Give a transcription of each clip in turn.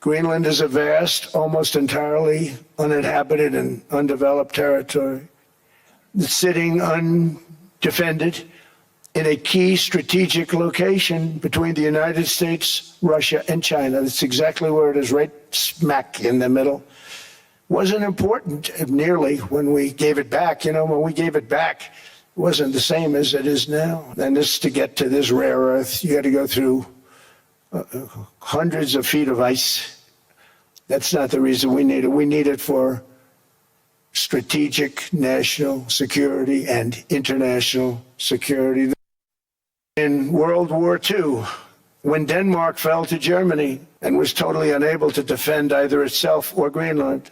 Greenland is a vast, almost entirely uninhabited and undeveloped territory, sitting undefended in a key strategic location between the United States, Russia, and China. That's exactly where it is, right smack in the middle. Wasn't important nearly when we gave it back. You know, when we gave it back, it wasn't the same as it is now. And this, to get to this rare earth, you got to go through hundreds of feet of ice. That's not the reason we need it. We need it for strategic national security and international security. In World War II, when Denmark fell to Germany and was totally unable to defend either itself or Greenland,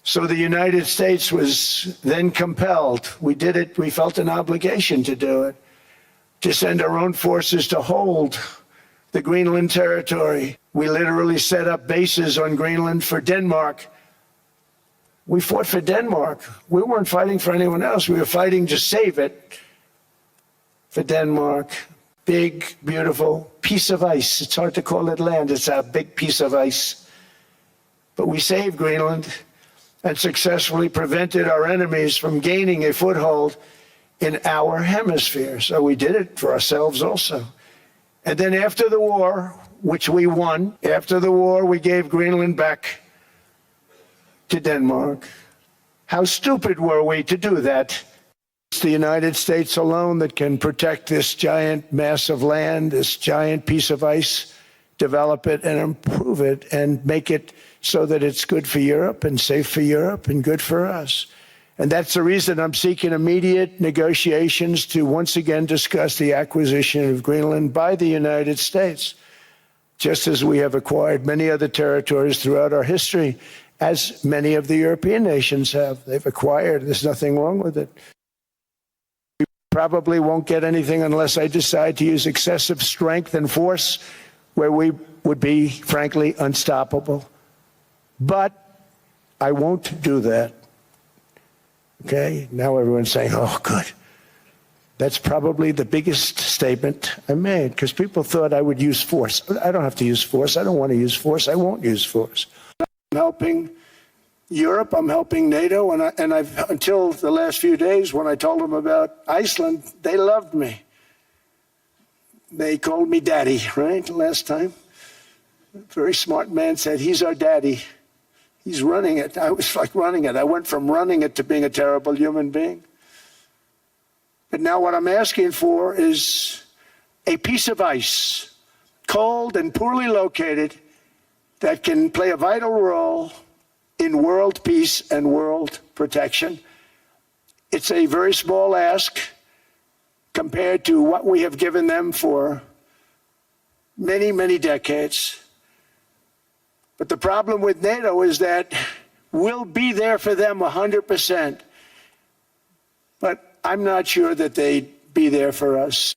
so the United States was then compelled, we did it, we felt an obligation to do it, to send our own forces to hold the Greenland territory. We literally set up bases on Greenland for Denmark. We fought for Denmark. We weren't fighting for anyone else. We were fighting to save it for Denmark. Big, beautiful piece of ice. It's hard to call it land. It's a big piece of ice. But we saved Greenland and successfully prevented our enemies from gaining a foothold in our hemisphere. So we did it for ourselves also. And then after the war, which we won, after the war, we gave Greenland back to Denmark. How stupid were we to do that? It's the United States alone that can protect this giant mass of land, this giant piece of ice, develop it and improve it and make it so that it's good for Europe and safe for Europe and good for us. And that's the reason I'm seeking immediate negotiations to once again discuss the acquisition of Greenland by the United States, just as we have acquired many other territories throughout our history, as many of the European nations have. They've acquired. There's nothing wrong with it. We probably won't get anything unless I decide to use excessive strength and force where we would be, frankly, unstoppable. But I won't do that. Okay, now everyone's saying, oh, good. That's probably the biggest statement I made, because people thought I would use force. I don't have to use force. I don't want to use force. I won't use force. I'm helping Europe. I'm helping NATO. And I've until the last few days, when I told them about Iceland, they loved me. They called me daddy, right, last time. A very smart man said, he's our daddy. He's running it. I was like running it. I went from running it to being a terrible human being. But now what I'm asking for is a piece of ice, cold and poorly located, that can play a vital role in world peace and world protection. It's a very small ask compared to what we have given them for many, many decades. But the problem with NATO is that we'll be there for them 100%. But I'm not sure that they'd be there for us.